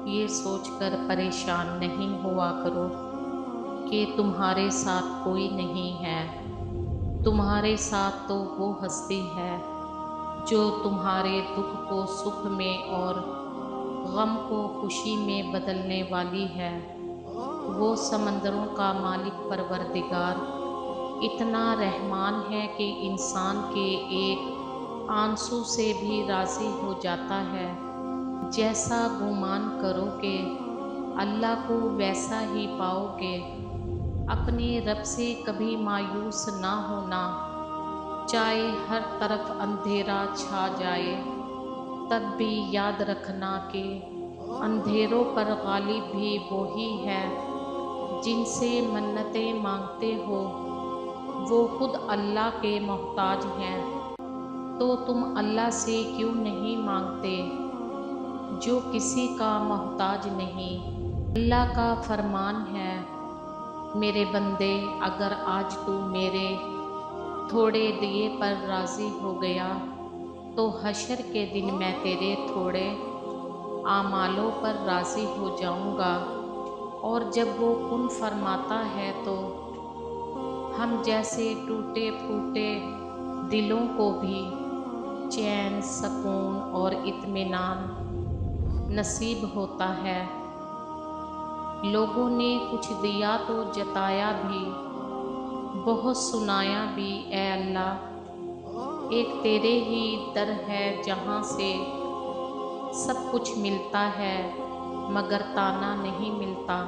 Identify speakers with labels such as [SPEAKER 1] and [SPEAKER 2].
[SPEAKER 1] یہ سوچ کر پریشان نہیں ہوا کرو کہ تمہارے ساتھ کوئی نہیں ہے۔ تمہارے ساتھ تو وہ ہستی ہے جو تمہارے دکھ کو سکھ میں اور غم کو خوشی میں بدلنے والی ہے۔ وہ سمندروں کا مالک پروردگار اتنا رحمان ہے کہ انسان کے ایک آنسو سے بھی راضی ہو جاتا ہے۔ جیسا گمان کرو گے اللہ کو ویسا ہی پاؤ گے۔ اپنے رب سے کبھی مایوس نہ ہونا، چاہے ہر طرف اندھیرا چھا جائے تب بھی یاد رکھنا کہ اندھیروں پر غالب بھی وہی ہے۔ جن سے منتیں مانگتے ہو وہ خود اللہ کے محتاج ہیں، تو تم اللہ سے کیوں نہیں مانگتے جو کسی کا محتاج نہیں۔ اللہ کا فرمان ہے، میرے بندے اگر آج تو میرے تھوڑے دیے پر راضی ہو گیا تو حشر کے دن میں تیرے تھوڑے اعمالوں پر راضی ہو جاؤں گا۔ اور جب وہ کن فرماتا ہے تو ہم جیسے ٹوٹے پھوٹے دلوں کو بھی چین، سکون اور اطمینان نصیب ہوتا ہے۔ لوگوں نے کچھ دیا تو جتایا بھی، بہت سنایا بھی، اے اللہ ایک تیرے ہی در ہے جہاں سے سب کچھ ملتا ہے مگر تانا نہیں ملتا۔